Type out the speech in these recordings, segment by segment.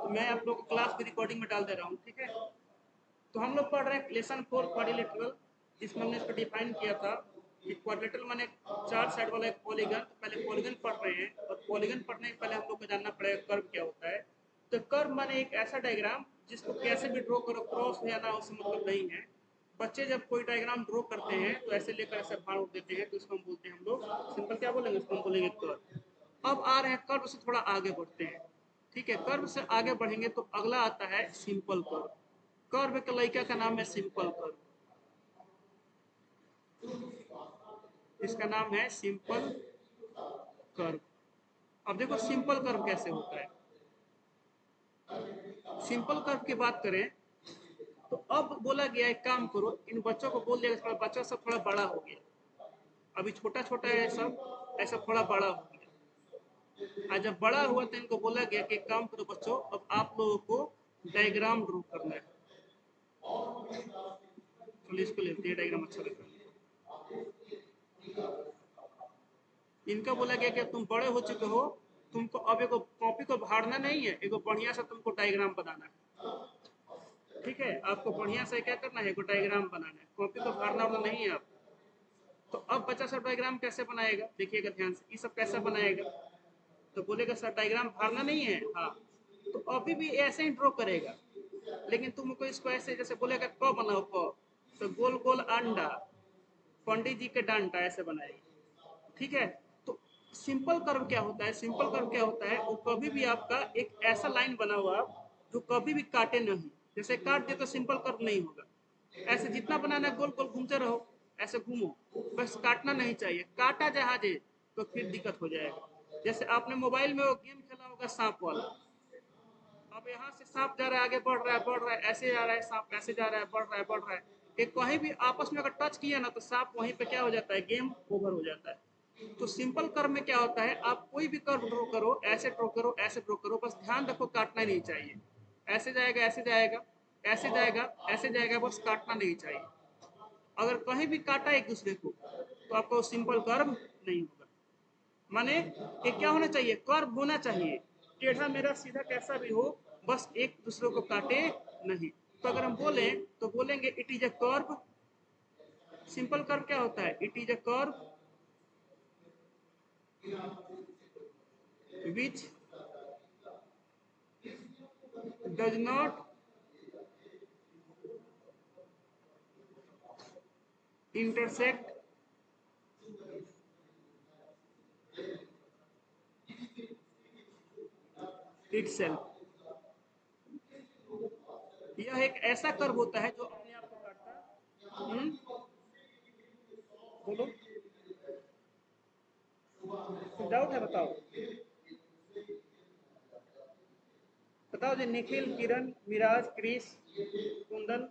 तो मैं आप लोग को क्लास की रिकॉर्डिंग में डाल दे रहा हूँ, ठीक है। तो हम लोग पढ़ रहे हैं लेसन 4 क्वाड्रिलेटरल, जिसमें हमने इसको डिफाइन किया था कि क्वाड्रिलेटरल माने 4 साइड वाला एक पॉलीगन। तो पहले पॉलीगन पढ़ रहे हैं, और पॉलीगन पढ़ने से पहले हम लोग को जानना पड़ेगा कर्व क्या होता है। तो कर्व माने एक ऐसा डायग्राम जिसको कैसे भी ड्रॉ करो, क्रॉस है या ना, उससे मतलब नहीं है। बच्चे जब कोई डायग्राम ड्रॉ करते हैं तो ऐसे लेकर ऐसे फाड़ उड़ देते हैं, तो इसको हम बोलते हैं, हम लोग सिंपल क्या बोलेंगे, उसको हम बोलेंगे कर्व। अब आ रहे हैं कर्व से थोड़ा आगे बढ़ते हैं, ठीक है। कर्व से आगे बढ़ेंगे तो अगला आता है सिंपल कर्व। कर्व के लड़का का नाम है सिंपल कर्व, इसका नाम है सिंपल कर्व। अब देखो सिंपल कर्व कैसे होता है। सिंपल कर्व की बात करें तो अब बोला गया एक काम करो, इन बच्चों को बोल दिया, थोड़ा बच्चा सब थोड़ा बड़ा हो गया, अभी छोटा छोटा है सब, ऐसा थोड़ा बड़ा हो गया। आज जब बड़ा हुआ तो इनको बोला गया कि एक काम करो बच्चों, अब आप लोगों को डायग्राम ड्रॉ करना है। चलिए इसको लेते हैं, डायग्राम अच्छा लगता है। इनका बोला गया कि तुम बड़े हो चुके हो, तुमको अब एक कॉपी को फाड़ना नहीं है, एक बढ़िया सा तुमको डायग्राम बनाना है, ठीक है। आपको बढ़िया से क्या करना है, एक डायग्राम बनाना है, कॉपी को फाड़ना वाला नहीं है आप। तो अब बच्चा सब डायग्राम कैसे बनाएगा, देखिएगा ध्यान से, ये सब कैसे बनाएगा। तो बोलेगा सर डायग्राम फाड़ना नहीं है, हाँ। तो अभी भी ऐसे ही ड्रॉ करेगा, लेकिन तुमको इसको ऐसे जैसे बोलेगा क बनाओ क, तो गोल गोल अंडा, पंडित जी के डांटा, ऐसे बनाएगा, ठीक है। तो सिंपल कर्व क्या होता है, सिंपल कर्व क्या होता है, वो कभी भी आपका एक ऐसा लाइन बना हुआ जो कभी भी काटे नहीं। जैसे काट दे तो सिंपल कर्व नहीं होगा। ऐसे जितना बनाना है गोल गोल घूमते रहो, ऐसे घूमो, बस काटना नहीं चाहिए। काटा जहाजे तो फिर दिक्कत हो जाएगा। जैसे आपने मोबाइल में वो गेम खेला होगा सांप वाला, अब यहाँ से सांप जा रहा है, आगे बढ़ रहा है, बढ़ रहा है, ऐसे जा रहा है सांप, ऐसे जा रहा है, बढ़ रहा है, बढ़ रहा है, कि कहीं भी आपस में अगर टच किया ना तो सांप वहीं पे क्या हो जाता है, गेम ओवर हो जाता है। तो सिंपल कर्व में क्या होता है, आप कोई भी कर्व ड्रॉ करो, ऐसे ड्रॉ करो, ऐसे ड्रॉ करो, बस ध्यान रखो काटना नहीं चाहिए। ऐसे जाएगा, ऐसे जाएगा, ऐसे जाएगा, ऐसे जाएगा, बस काटना नहीं चाहिए। अगर कहीं भी काटा एक दूसरे को तो आपको सिंपल कर्व नहीं होगा। माने ये क्या होना चाहिए, कर्व होना चाहिए, टेढ़ा मेढ़ा सीधा कैसा भी हो, बस एक दूसरे को काटे नहीं। तो अगर हम बोलें तो बोलेंगे it is a curve. Simple curve क्या होता है, it is a curve which does not intersect itself. यह एक ऐसा कर्व होता है जो अपने आप को काटता। बोलो, कुछ डाउट है, बताओ। बताओ जी, निखिल, किरण, मिराज, क्रिस, कुंदन,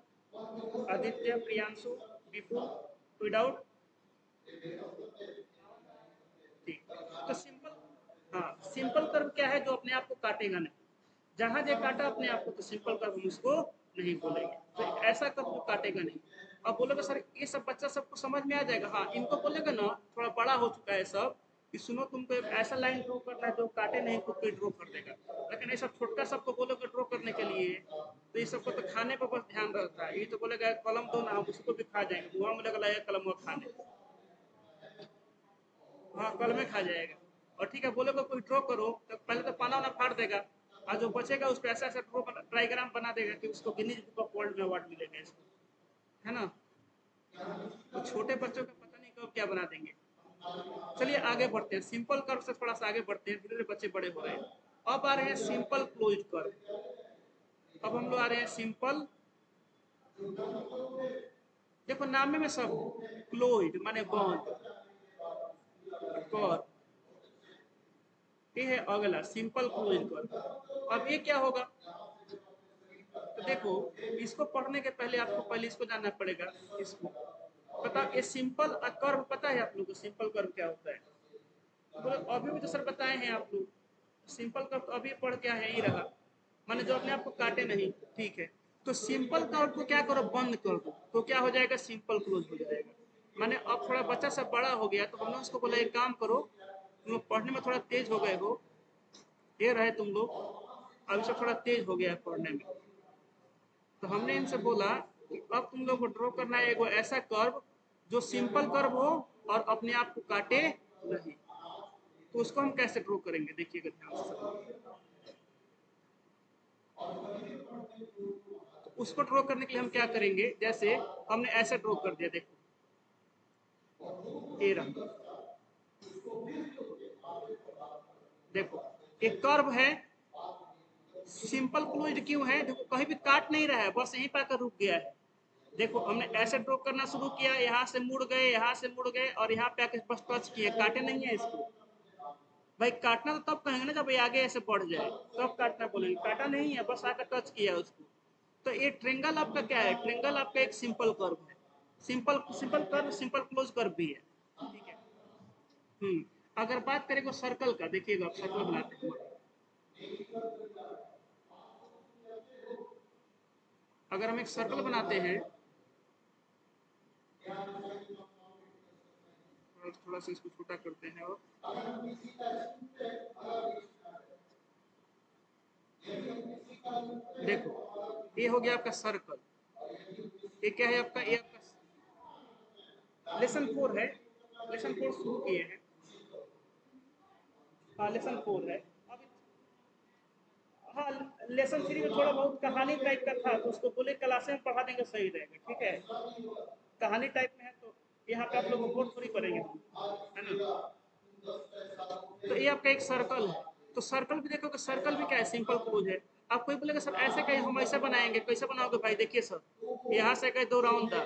आदित्य, प्रियांशु, विपुल, कोई डाउट? ठीक। तो सिंपल, हाँ, सिंपल कर्व क्या है, जो अपने आप को काटेगा नहीं। जहां जे काटा अपने आप को तो सिंपल कर्व हम उसको नहीं बोलेंगे। तो एक ऐसा कर्व जो काटेगा नहीं। अब बोलोगे सर ये सब बच्चा सबको समझ में आ जाएगा, हाँ। इनको बोलेगा ना, थोड़ा बड़ा हो चुका है सब, कि सुनो तुमको एक ऐसा लाइन ड्रॉ करना है जो काटे नहीं, खुद को ड्रॉ कर देगा। लेकिन ये सब छोटका सबको बोलोगे ड्रॉ करने के लिए, तो ये सबको तो खाने पर बस ध्यान रहता है। ये तो बोलेगा कलम दो ना, हम उसको भी खा जाएंगे, मुँह में लगा कलम वो खाने, हाँ कल में खा जाएगा। और ठीक है, बोलेगा कोई ड्रॉ करो तो पहले तो पाना वाना फाड़ देगा, और जो बचेगा उस पर ऐसा ऐसा ड्रॉ डायग्राम बना देगा कि उसको गिनीज बुक ऑफ वर्ल्ड में अवार्ड मिलेगा इसको, है ना। तो छोटे बच्चों का पता नहीं कब क्या बना देंगे। चलिए आगे बढ़ते हैं, सिंपल कर्व से थोड़ा सा आगे बढ़ते हैं, धीरे धीरे बच्चे बड़े हो रहे हैं। अब आ रहे हैं सिंपल क्लोज कर्व। अब हम लोग आ रहे हैं सिंपल, देखो नाम में सब क्लोज माने बंद, कर्व, ये है अगला सिंपल क्लोज कर्व। अब ये क्या होगा, तो देखो इसको पढ़ने के पहले आपको पहले इसको जानना पड़ेगा। इसको बताओ, ये सिंपल कर्व पता है आप लोग को, सिंपल कर्व क्या होता है? तो अभी भी तो सर बताए हैं आप लोग, सिंपल कर्व तो अभी पढ़ क्या है ही रहा, माने जो अपने आप को काटे नहीं, ठीक है। तो सिंपल कर्व को क्या करो, बंद कर दो, तो क्या हो जाएगा, सिंपल क्लोज हो जाएगा। माने अब थोड़ा बच्चा सब बड़ा हो गया तो हमने उसको बोला एक काम करो, तुम लोग पढ़ने में थोड़ा तेज हो गए हो, ये रहे तुम लोग, अब इससे थोड़ा तेज हो गया है पढ़ने में। तो हमने इनसे बोला कि अब तुम लोग को ड्रॉ करना है एगो ऐसा कर्व जो सिंपल कर्व हो और अपने आप को काटे नहीं। तो उसको हम कैसे ड्रॉ करेंगे, देखिएगा ध्यान से। तो उसको ड्रॉ करने के लिए हम क्या करेंगे, जैसे हमने ऐसे ड्रॉ कर दिया, देखो ये रहा, देखो एक कर्व है, सिंपल क्लोज्ड क्यों है, देखो कहीं भी काट नहीं रहा है, बस यहीं पर आकर रुक गया है। देखो हमने ऐसे ड्रॉ करना शुरू किया, यहाँ से मुड़ गए, यहाँ से मुड़ गए और यहाँ पे आके बस टच किए, काटे नहीं है इसको। भाई काटना तो तब कहेंगे ना जब ये आगे ऐसे बढ़ जाए, तब काटना बोलेंगे, काटा नहीं है, बस आकर टच किया उसको। तो ये ट्रेंगल आपका क्या है, ट्रेंगल आपका एक सिंपल कर्व है। Simple simple curve simple close curve भी है, ठीक है। अगर बात करें को सर्कल का, देखिएगा आप सर्कल बनाते हैं, अगर हम एक सर्कल बनाते हैं, थोड़ा सा इसको छोटा करते हैं, और देखो ये हो गया आपका सर्कल। ये क्या है आपका, ये आपका लेसन 4 है, लेसन 4 शुरू किए हैं। हाँ लेसन 4 है। अब हाँ, लेसन 3 में थोड़ा बहुत कहानी टाइप का था, तो उसको बोले क्लास में पढ़ा देंगे, सही रहेगा, ठीक है। कहानी टाइप में है तो यहाँ पे आप लोग बोर्ड थोड़ी करेंगे, है ना। तो ये आपका एक सर्कल है, तो सर्कल भी देखो कि सर्कल भी क्या है, सिंपल क्लोज है। आप कोई बोलेगा सर ऐसे कहीं हम ऐसे बनाएंगे, कैसे बनाओगे भाई, देखिए सर यहाँ से गए दौरौंदा,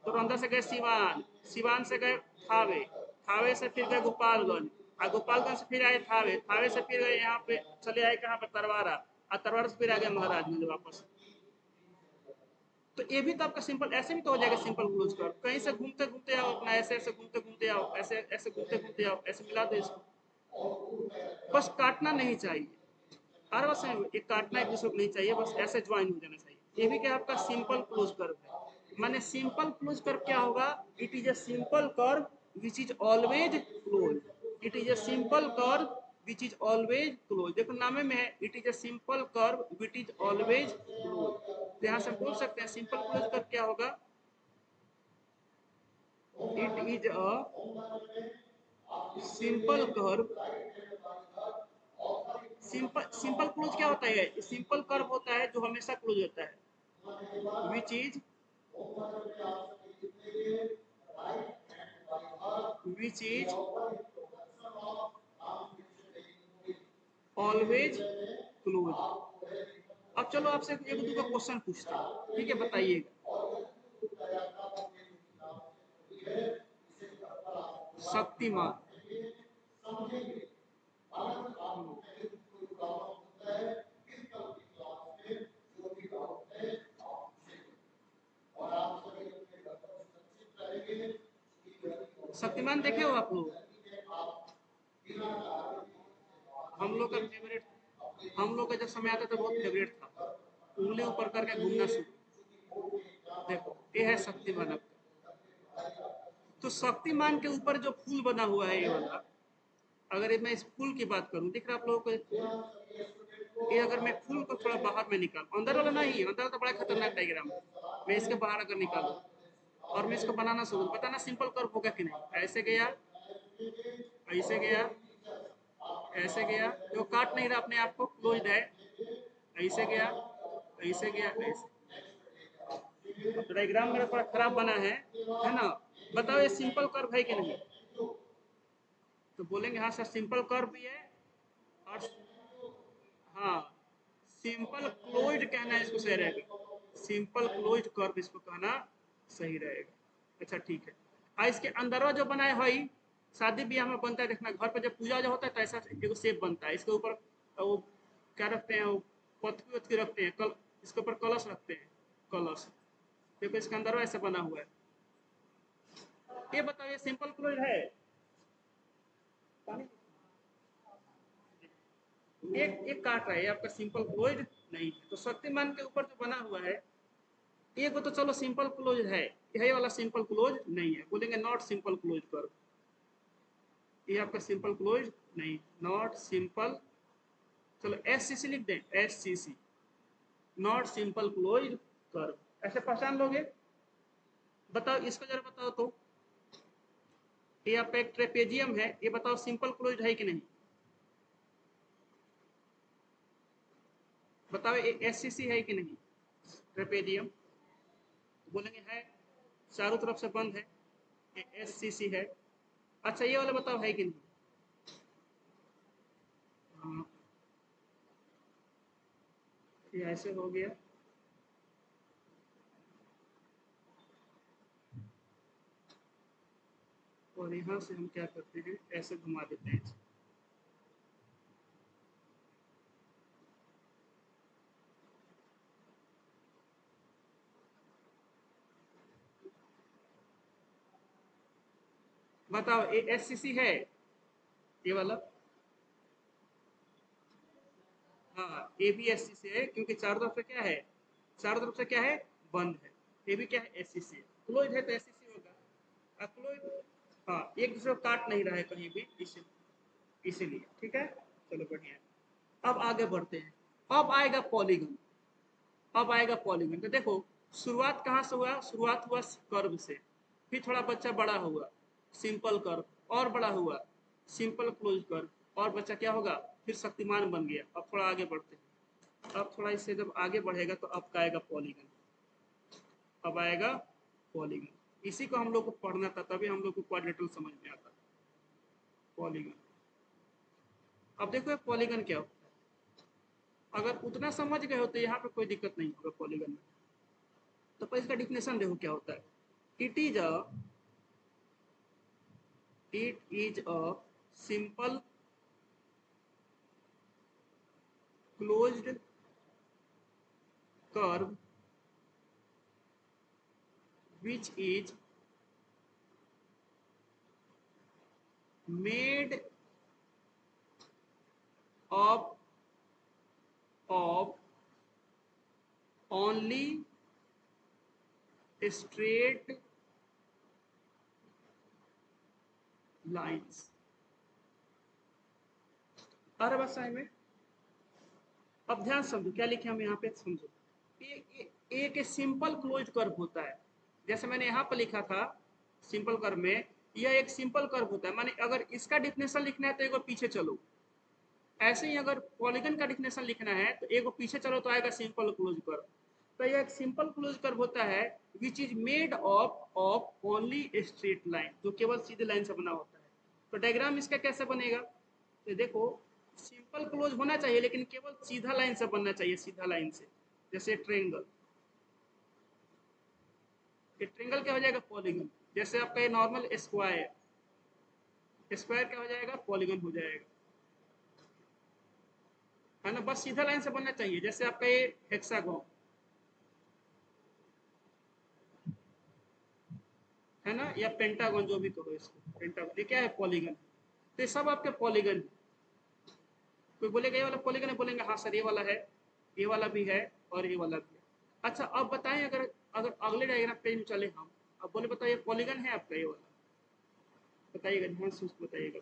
दौरौंदा से गए सिवान, सिवान से गए थावे, थावे से फिर गए गोपालगंज, और गोपालगंज से फिर आए थावे, थावे से फिर गए यहाँ पे चले आए कहाँ पे तरवारा, और तरवारा से फिर आ गए महाराजगंज वापस। तो ये भी तो आपका सिंपल, ऐसे भी तो हो जाएगा सिंपल क्लोज कर, कहीं से घूमते घूमते आओ अपना, ऐसे ऐसे घूमते घूमते आओ, ऐसे ऐसे घूमते घूमते आओ, ऐसे मिला दो इसको, बस काटना नहीं चाहिए। और बस ये काटना एक दूसरे को नहीं चाहिए, बस ऐसे ज्वाइन हो जाना चाहिए। ये भी क्या आपका सिंपल क्लोज कर्व है। माने सिंपल क्लोज कर्व क्या होगा, it is a simple curve which is always close, it is a simple curve which is always close. देखो नामे में है, it is a simple curve which is always close. तो यहाँ से हम बोल सकते हैं सिंपल क्लोज कर्व क्या होगा, it is a simple curve, simple simple close क्या होता है, सिंपल कर्व होता है जो हमेशा क्लोज होता है, which is which is always closed। अब चलो आपसे एक दो का क्वेश्चन पूछते हैं, ठीक है, बताइएगा। शक्तिमान, शक्तिमान देखे हो आप लोग, हम लोग का फेवरेट, हम लोग का जब समय आता था बहुत फेवरेट था, उंगली ऊपर करके घूमना शुरू। देखो ये है शक्तिमान आपका। तो शक्तिमान के ऊपर जो फूल बना हुआ है ये वाला, अगर मैं इस फूल की बात करूं, दिख रहा है आप लोगों को, ये अगर मैं फूल को थोड़ा बाहर में निकाल, अंदर वाला नहीं, अंदर वाला तो बड़ा खतरनाक डायग्राम है, मैं इसके बाहर अगर निकालूं और मैं इसको बनाना शुरू, बताना सिंपल कर्व होगा कि नहीं। ऐसे गया, ऐसे गया, ऐसे गया, जो काट नहीं रहा अपने आप को, क्लोज्ड है, ऐसे गया, ऐसे गया, ऐसे। तो डायग्राम मेरा थोड़ा खराब बना है ना। बताओ ये सिंपल कर्व है कि नहीं, तो बोलेंगे हाँ सर सिंपल कर्व भी है, और हाँ सिंपल क्लोज्ड कहना है इसको सही रहेगा, सिंपल क्लोज्ड कर्व इसको कहना सही रहेगा। अच्छा ठीक है। इसके अंदरवा जो बनाए भाई, शादी ब्याह में बनता है, देखना घर पे जब पूजा जो होता है तो ऐसा एगो शेप बनता है, इसके ऊपर वो क्या रखते हैं, वो पथकी वथकी रखते हैं, कल इसके ऊपर कलश रखते हैं, कलश। देखो इसके अंदर ऐसे बना हुआ है, ये बताओ ये सिंपल क्लोज है, एक एक काट रहा है, ये आपका सिंपल क्लोज नहीं है। तो शक्तिमान के ऊपर जो बना हुआ है, एक तो चलो सिंपल क्लोज है, यही वाला सिंपल क्लोज नहीं है, बोलेंगे नॉट सिंपल क्लोज कर, ये आपका सिंपल क्लोज नहीं, नॉट सिंपल चलो SCC लिख दें, SCC not simple closed curve, ऐसे पहचान लोगे। बताओ इसको जरा बताओ तो, ये आपका एक ट्रेपेजियम है, ये बताओ सिंपल क्लोज्ड है कि नहीं, बताओ ये SCC है कि नहीं ट्रेपेजियम, बोलेंगे है, चारों तरफ से बंद है, ये SCC है। अच्छा ये वाला बताओ है कि नहीं, हाँ ये ऐसे हो गया, और यहाँ से हम क्या करते हैं, ऐसे घुमा देते हैं। बताओ ये SCC है, ये वाला, हाँ ये भी SCC है, क्योंकि चारों तरफ से क्या है, चारों तरफ से क्या है, बंद है। ये भी क्या है, SCC है। क्लोज है तो SCC होगा, क्लोज, हाँ एक दूसरे को काट नहीं रहा है कहीं भी, इसीलिए ठीक है। चलो बढ़िया है। अब आगे बढ़ते हैं, अब आएगा पॉलीगन, अब आएगा पॉलीगन। तो देखो शुरुआत कहाँ से हुआ, शुरुआत हुआ कर्व से, फिर थोड़ा बच्चा बड़ा हुआ सिंपल कर्व, और बड़ा हुआ सिंपल क्लोज कर्व, और बच्चा क्या होगा, फिर शक्तिमान बन गया। अब थोड़ा आगे बढ़ते हैं, अब थोड़ा इससे जब आगे बढ़ेगा तो अब का आएगा पॉलीगन, अब आएगा पॉलीगन। इसी को हम लोग को पढ़ना था, तभी हम लोग को क्वाड्रेटल समझ में आता, पॉलीगन। अब देखो पॉलीगन क्या होता है, अगर उतना समझ गए हो तो यहाँ पे कोई दिक्कत नहीं होगा पॉलीगन में। तो पर इसका डिफिनेशन देखो क्या होता है, it is a simple closed curve which is made up of only straight lines। अरे बस में अब ध्यान समझो क्या लिखे हम यहाँ पे, समझो एक सिंपल क्लोज कर्व होता है, जैसे मैंने यहाँ पर लिखा था सिंपल कर्व में, यह एक सिंपल कर्व होता है, माने अगर इसका डिफिनेशन लिखना है तो एक पीछे चलो, ऐसे ही अगर पॉलीगन का डिफिनेशन लिखना है तो एक पीछे चलो तो आएगा सिंपल क्लोज कर्व। तो यह एक सिंपल क्लोज कर्व होता है which is made of only straight line, जो केवल सीधे लाइन से बना होता है। तो डायग्राम इसका कैसे बनेगा, तो देखो सिंपल क्लोज होना चाहिए लेकिन केवल सीधा लाइन से बनना चाहिए, सीधा लाइन से, जैसे ट्रेंगल, ये ट्रेंगल क्या हो जाएगा, पॉलीगन। जैसे आपका ये नॉर्मल स्क्वायर, स्क्वायर क्या हो जाएगा, पॉलीगन हो जाएगा, है ना। बस सीधा लाइन से बनना चाहिए, जैसे आपका ये हेक्सागोन है ना, या पेंटागन, जो भी कहो इसको, पेंटागन, ये क्या है, पॉलीगन। तो ये सब आपके पॉलीगन, कोई बोलेगा ये वाला पॉलीगन है, बोलेंगे हाँ सर ये वाला है, ये वाला भी है, और ये वाला भी है। अच्छा अब बताएं, अगर अगर अगले डायग्राम पे हम चले हम, अब बोले बताइए पॉलीगन है आपका ये वाला, बताइएगा ध्यान से उसको बताइएगा।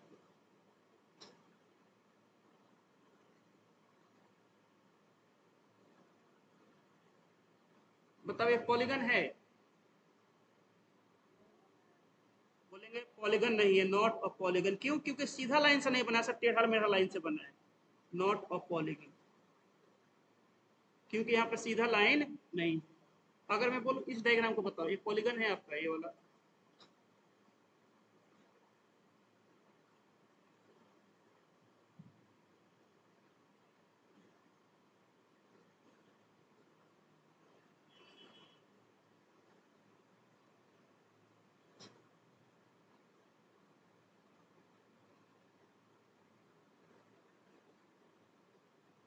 बताओ ये पॉलीगन है, बोलेंगे पॉलीगन नहीं है, नॉट अ पॉलीगन। क्यों, क्योंकि सीधा लाइन से नहीं बना सकते, टेढ़ा मेढ़ा लाइन से बना है, नॉट अ पॉलीगन, क्योंकि यहाँ पे सीधा लाइन नहीं। अगर मैं बोलूँ इस डायग्राम को बताओ, ये पॉलीगन है आपका ये वाला,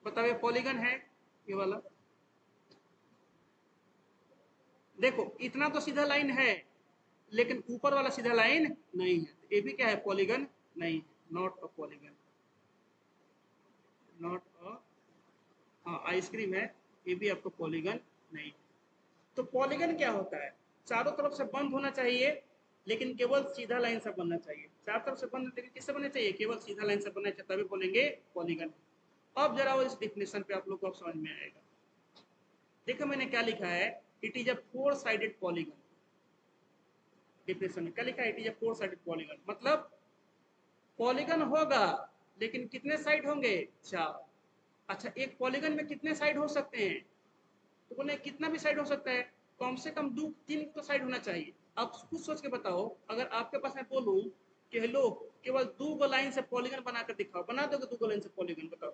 बताओ ये पॉलीगन है ये वाला। देखो इतना तो सीधा लाइन है, लेकिन ऊपर वाला सीधा लाइन नहीं है, ये भी क्या है, पॉलीगन नहीं है, not a polygon, not a, हाँ आइसक्रीम है, ये भी आपको पॉलीगन नहीं है। तो पॉलीगन क्या होता है, चारों तरफ से बंद होना चाहिए लेकिन केवल सीधा लाइन से बनना चाहिए, चारों तरफ से बंद लेकिन किससे बनना चाहिए, केवल सीधा लाइन से बनना चाहिए, तभी बोलेंगे पॉलीगन। अब जरा वो इस डिफिनेशन पे आप लोग को अब समझ में आएगा। देखो मैंने क्या लिखा है, it is a four sided polygon. Definition में क्या लिखा है, it is a four sided polygon, मतलब पॉलीगन होगा लेकिन कितने साइड होंगे, चार। अच्छा, एक पॉलीगन में कितने साइड हो सकते हैं, तो बोले कितना भी साइड हो सकता है, कम से कम दो तीन तो साइड होना चाहिए। आप खुद सोच के बताओ, अगर आपके पास मैं बोलूं कि हेलो केवल दो गो लाइन से पॉलीगन बनाकर दिखाओ, बना दोगे दो गो लाइन से पॉलीगन, बताओ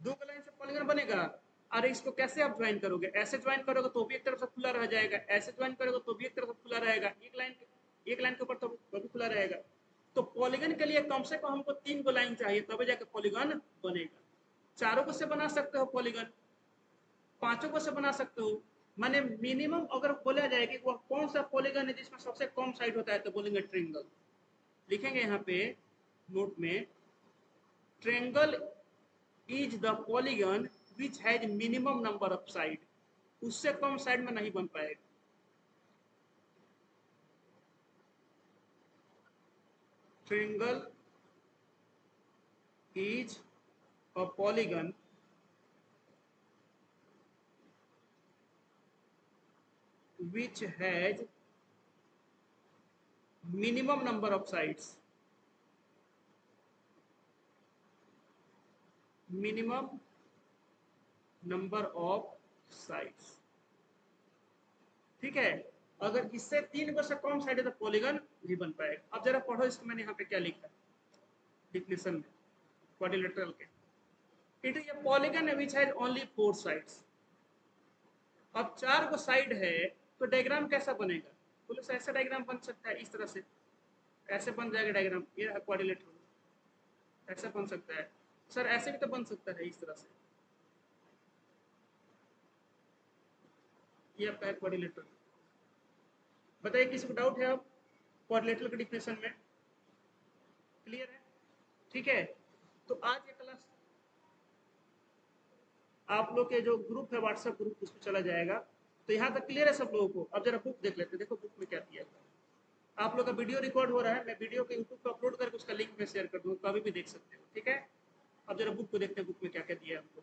दो गो लाइन से पॉलीगन बनेगा। अरे इसको कैसे आप ज्वाइन करोगे, ऐसे ज्वाइन करोगे तो भी एक तरफ से खुला रह जाएगा, ऐसे ज्वाइन करोगे तो भी एक तरफ से खुला रहेगा, एक लाइन के ऊपर तो भी खुला रहेगा। तो पॉलीगन के लिए कम से कम हमको तीन गो लाइन चाहिए, तभी जाकर पॉलीगन बनेगा। चारों को से बना सकते हो पॉलीगन, पांचों को से बना सकते हो। माने मिनिमम अगर बोला जाए कि वह कौन सा पॉलीगन है जिसमें सबसे कम साइड होता है, तो बोलेंगे ट्रायंगल। लिखेंगे यहाँ पे नोट में, triangle is the polygon which has minimum number of side. उससे कम साइड में नहीं बन पाएगा। Triangle is a polygon which has minimum number of sides, minimum number of sides। ठीक है, अगर इससे तीन को से कम साइड है तो पॉलीगन नहीं बन पाएगा। अब जरा पढ़ो इसको, मैंने यहाँ पे क्या लिखा है डिफिनेशन में क्वाड्रिलेटरल के, it is a polygon which has only four sides. अब चार को साइड है तो डायग्राम कैसा बनेगा, बोले सर ऐसा डायग्राम बन सकता है, इस तरह से ऐसे बन जाएगा डायग्राम, ये है क्वाड्रिलेटरल। ऐसा बन सकता है सर, ऐसे भी तो बन सकता है इस तरह से, ये आपका है क्वाड्रिलेटरल। बताइए किसी को डाउट है अब क्वाड्रिलेटरल के डिफिनेशन में, क्लियर है? ठीक है, तो आज ये क्लास आप लोग के जो ग्रुप है व्हाट्सएप ग्रुप, उसमें चला जाएगा। तो यहाँ तक क्लियर है सब लोगों को? अब जरा बुक देख लेते हैं, देखो बुक में क्या दिया है। आप लोग का वीडियो रिकॉर्ड हो रहा है, मैं वीडियो के यूट्यूब पर अपलोड करके उसका लिंक में शेयर कर दूँगा, कभी भी देख सकते हो। ठीक है, अब जरा बुक को देखते हैं, बुक में क्या क्या दिया है हमको,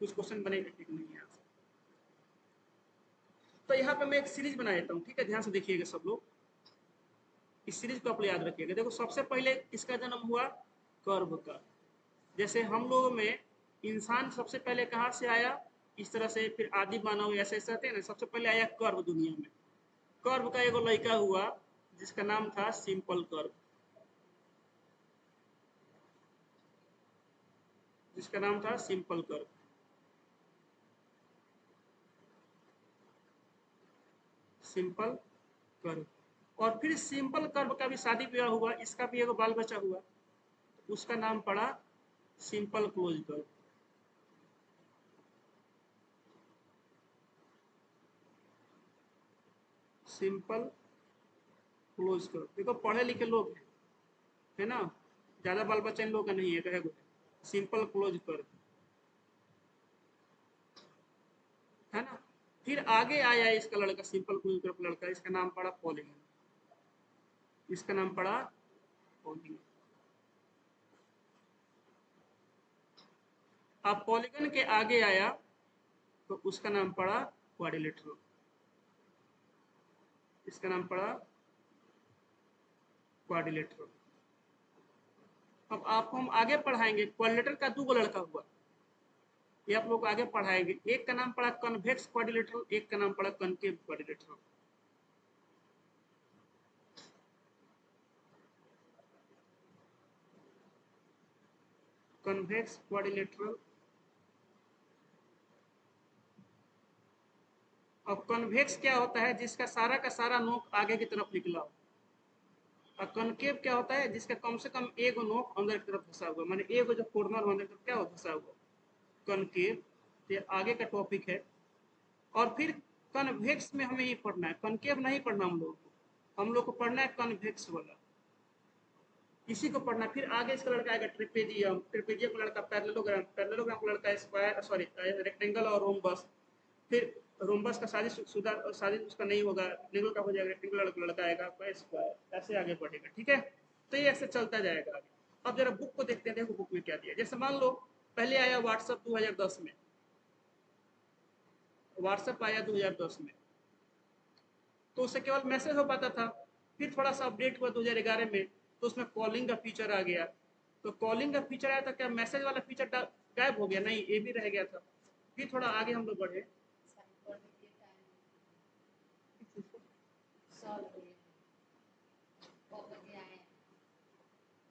कुछ क्वेश्चन बनेगा ठीक नहीं है। तो यहाँ पे मैं एक सीरीज बना देता हूँ, ठीक है, ध्यान से देखिएगा सब लोग, इस सीरीज को आप याद रखिएगा। देखो सबसे पहले किसका जन्म हुआ, कर्व का। जैसे हम लोगों में इंसान सबसे पहले कहाँ से आया, इस तरह से, फिर आदि मानव ऐसे ऐसे आते हैं ना, सबसे पहले आया कर्व दुनिया में। कर्व का एगो लड़का हुआ जिसका नाम था सिंपल कर्व, जिसका नाम था सिंपल कर्व। सिंपल कर्व, और फिर सिंपल कर्व का भी शादी ब्याह हुआ, इसका भी एगो बाल बच्चा हुआ, उसका नाम पड़ा simple close curve. Simple close curve. देखो पढ़े लिखे लोग हैं, है ना, ज्यादा बाल बच्चा इन लोगों का नहीं है, कहेगो सिंपल क्लोज कर्व, है ना। फिर आगे आया इसका लड़का, सिंपल क्लोज कर्व लड़का, इसका नाम पड़ा पॉलीगन, इसका नाम पड़ा पॉलीगन। अब पॉलीगन के आगे आया तो उसका नाम पड़ा क्वाड्रिलेटरल, इसका नाम पड़ा क्वाड्रिलेटरल। अब आपको हम आगे पढ़ाएंगे, क्वाड्रिलेटरल का दो लड़का हुआ, ये आप लोग आगे पढ़ाएंगे। एक का नाम पड़ा कन्वेक्स क्वाड्रिलेटरल, एक का नाम पड़ा कनकेव क्वाड्रिलेटरल। Convex quadrilateral. अब कन्वेक्स क्या होता है, जिसका सारा का सारा नोक आगे की तरफ निकला हो। और कनकेव क्या होता है, जिसका कम से कम एक नोक अंदर की तरफ धंसा हुआ, माने एक जो कॉर्नर अंदर की तरफ क्या हो धंसा हुआ, कनकेव। ये आगे का टॉपिक है। और फिर कन्वेक्स में हमें ये पढ़ना है, कनकेव नहीं पढ़ना हम लोग को, हम लोग को पढ़ना है कन्वेक्स वाला, इसी को पढ़ना। फिर आगे इसका लड़का आएगा ट्रिपेजियम, ट्रिपेजियम का लड़का पैरेललोग्राम, पैरेललोग्राम का लड़का स्क्वायर, सॉरी रेक्टेंगल और रोम्बस। फिर रोम्बस का शादीशुदा शादी उसका नहीं होगा, रेक्टेंगल का हो जाएगा, रेक्टेंगल का लड़का आएगा आपका स्क्वायर, ऐसे आगे बढ़ेगा। ठीक है, तो ये ऐसे चलता जाएगा आगे। अब जरा बुक को देखते हैं, देखो बुक में क्या दिया। जैसे मान लो पहले आया व्हाट्सएप 2010 में, व्हाट्सएप आया 2010 में, तो उससे केवल मैसेज हो पाता था। फिर थोड़ा सा अपडेट हुआ 2011 में, तो उसमें कॉलिंग का फीचर आ गया। तो कॉलिंग का फीचर आया था, क्या मैसेज वाला फीचर गायब हो गया? नहीं, ये भी रह गया था। फिर थोड़ा आगे हम लोग बढ़े,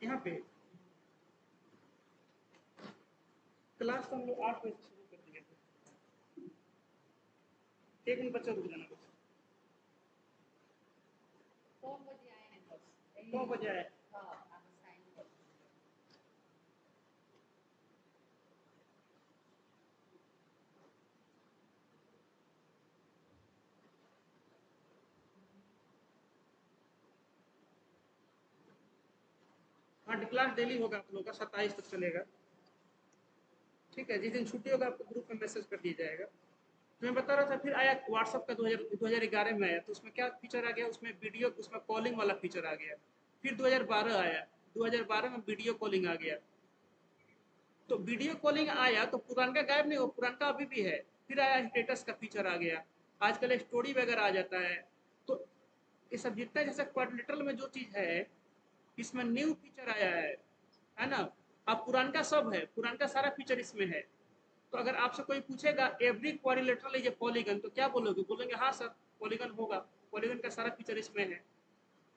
यहाँ पे क्लास तो हम लोग 8 बजे से शुरू कर दिए थे। एक मिनट बच्चा रुक जाना, बच्चा 9 बजे आए। हाँ, क्लास डेली होगा आप लोगों का, 27 तक चलेगा। ठीक है, जिस दिन छुट्टी होगा आपको ग्रुप में मैसेज कर दिया जाएगा। तो मैं बता रहा था, फिर आया व्हाट्सअप का 2011 में आया, तो उसमें क्या फीचर आ गया? उसमें वीडियो, उसमें कॉलिंग वाला फीचर आ गया। फिर 2012 आया, 2012 में वीडियो कॉलिंग आ गया। तो वीडियो कॉलिंग आया तो पुराना गायब नहीं हो, पुराना अभी भी है। फिर आया स्टेटस का फीचर आ गया, आजकल स्टोरी वगैरह आ जाता है। तो ये सब जितना जैसे क्वाड्रिलेटरल में जो चीज़ है, इसमें न्यू फीचर आया है ना। अब पुराना सब है, पुराना सारा फीचर इसमें है। तो अगर आपसे कोई पूछेगा every quadrilateral is a polygon, तो क्या बोलोगे? बोलेंगे हाँ सर पॉलीगन होगा, पॉलीगन का सारा फीचर इसमें है।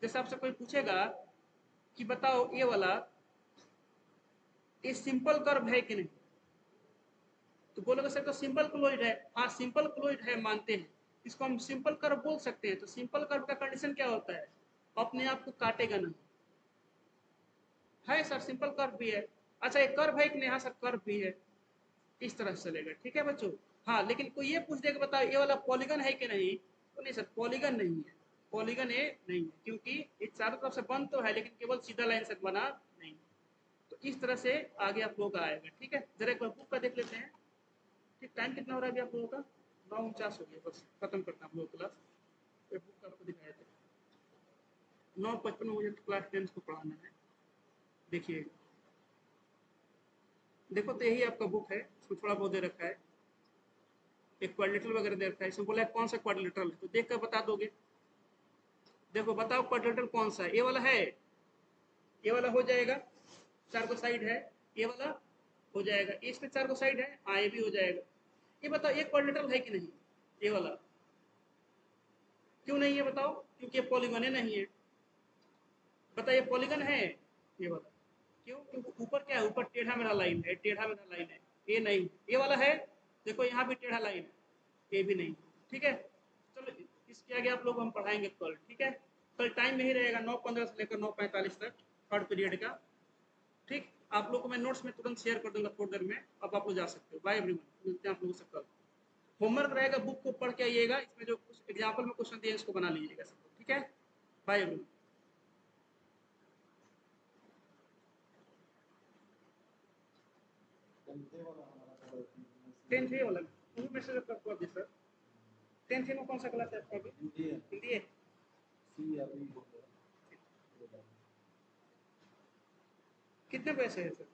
जैसे आपसे कोई पूछेगा कि बताओ ये सिंपल कर्व है कि नहीं, तो बोलोगे सर तो सिंपल क्लोइड है। हाँ सिंपल क्लोइड है, मानते हैं, इसको हम सिंपल कर्व बोल सकते हैं। तो सिंपल कर्व का कंडीशन क्या होता है? अपने आप को काटेगा नहीं। है सर सिंपल कर्व भी है। अच्छा एक कर्व है कि नहीं? हाँ सर कर्व भी है। इस तरह से चलेगा, ठीक है बच्चों। हाँ लेकिन कोई ये पूछ देगा बताओ ये वाला पॉलीगन है कि नहीं, तो नहीं सर पॉलीगन नहीं है, पॉलीगन ये नहीं है, क्योंकि ये चारों तरफ से बंद तो है लेकिन केवल सीधा लाइन से बना नहीं। तो इस तरह से आगे आप लोगों का आएगा। ठीक है, जरा एक बार बुक का देख लेते हैं। ठीक, टाइम कितना हो रहा है अभी आप लोगों का? 9:49 हो गया, बस खत्म करता हूँ हम लोग क्लास। ये बुक आपको दिखाया था 9:55 में, मुझे क्लास 10 को पढ़ाना है। देखिए, देखो तो यही आपका बुक है, इसमें थोड़ा बहुत दे रखा है, एक क्वाड्रिलेटरल वगैरह दे रखा है। इसमें बोला है कौन सा क्वाड्रिलेटरल है, तो देख कर बता दोगे। देखो बताओ क्वाड्रिलेटरल कौन सा है? ये वाला है, ये वाला हो जाएगा, चार को साइड है, ये वाला हो जाएगा, इसमें चार को साइड है, हाँ ये भी हो जाएगा। ये बताओ एक क्वाड्रिलेटरल है कि नहीं? ये वाला क्यों नहीं है बताओ? क्योंकि ये पॉलीगन नहीं है। बताइए पॉलीगन है ये वाला? क्यों? क्योंकि ऊपर क्या है? ऊपर टेढ़ा मेरा लाइन है, टेढ़ा मेरा लाइन है, ये नहीं। ये वाला है, देखो यहाँ भी टेढ़ा लाइन है, ये भी नहीं। ठीक है, चलो इसके आगे आप लोग हम पढ़ाएंगे कल। ठीक है, कल टाइम नहीं रहेगा 9:15 से लेकर 9:45 तक, थर्ड पीरियड का। ठीक, आप लोग को मैं नोट्स में तुरंत शेयर कर दूंगा थोड़ी देर में। अब आप लोग जा सकते हो। बाय एवरीवन, मिलते हैं आप लोगों से कल। होमवर्क रहेगा, बुक को पढ़ के आइएगा, इसमें जो कुछ एग्जाम्पल में क्वेश्चन दिए इसको बना लीजिएगा सब लोग। ठीक है, बाय एवरीवन। 10th ये वाला वो मैसेज कर दिया सर। 10th में कौन सा क्लास है आपका अभी? हिंदी है। कितने पैसे है सर?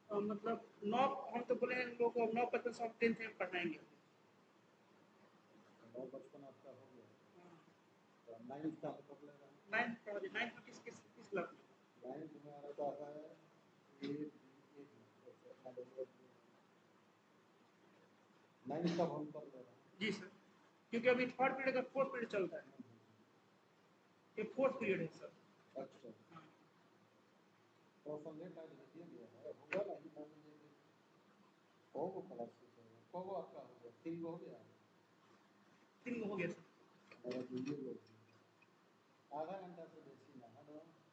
मतलब 9, हम तो बोले हैं लोगों को 9:55 से हम 10th में पढ़ाएंगे। 9th पढ़ा दिया। 9th में किस क्लास में? जी सर, क्योंकि अभी थर्ड पीरियड का फोर्थ पीरियड चल रहा है, ये फोर्थ पीरियड है सर। हाँ, 3 हो गया सर।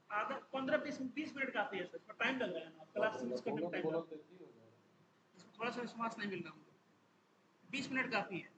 आधा 15-20 मिनट काफी है सर, टाइम लग रहा है ना, क्लास मिस करने में टाइम लग रहा है, थोड़ा सा विश्वास नहीं मिल रहा हमको। 20 मिनट काफी है।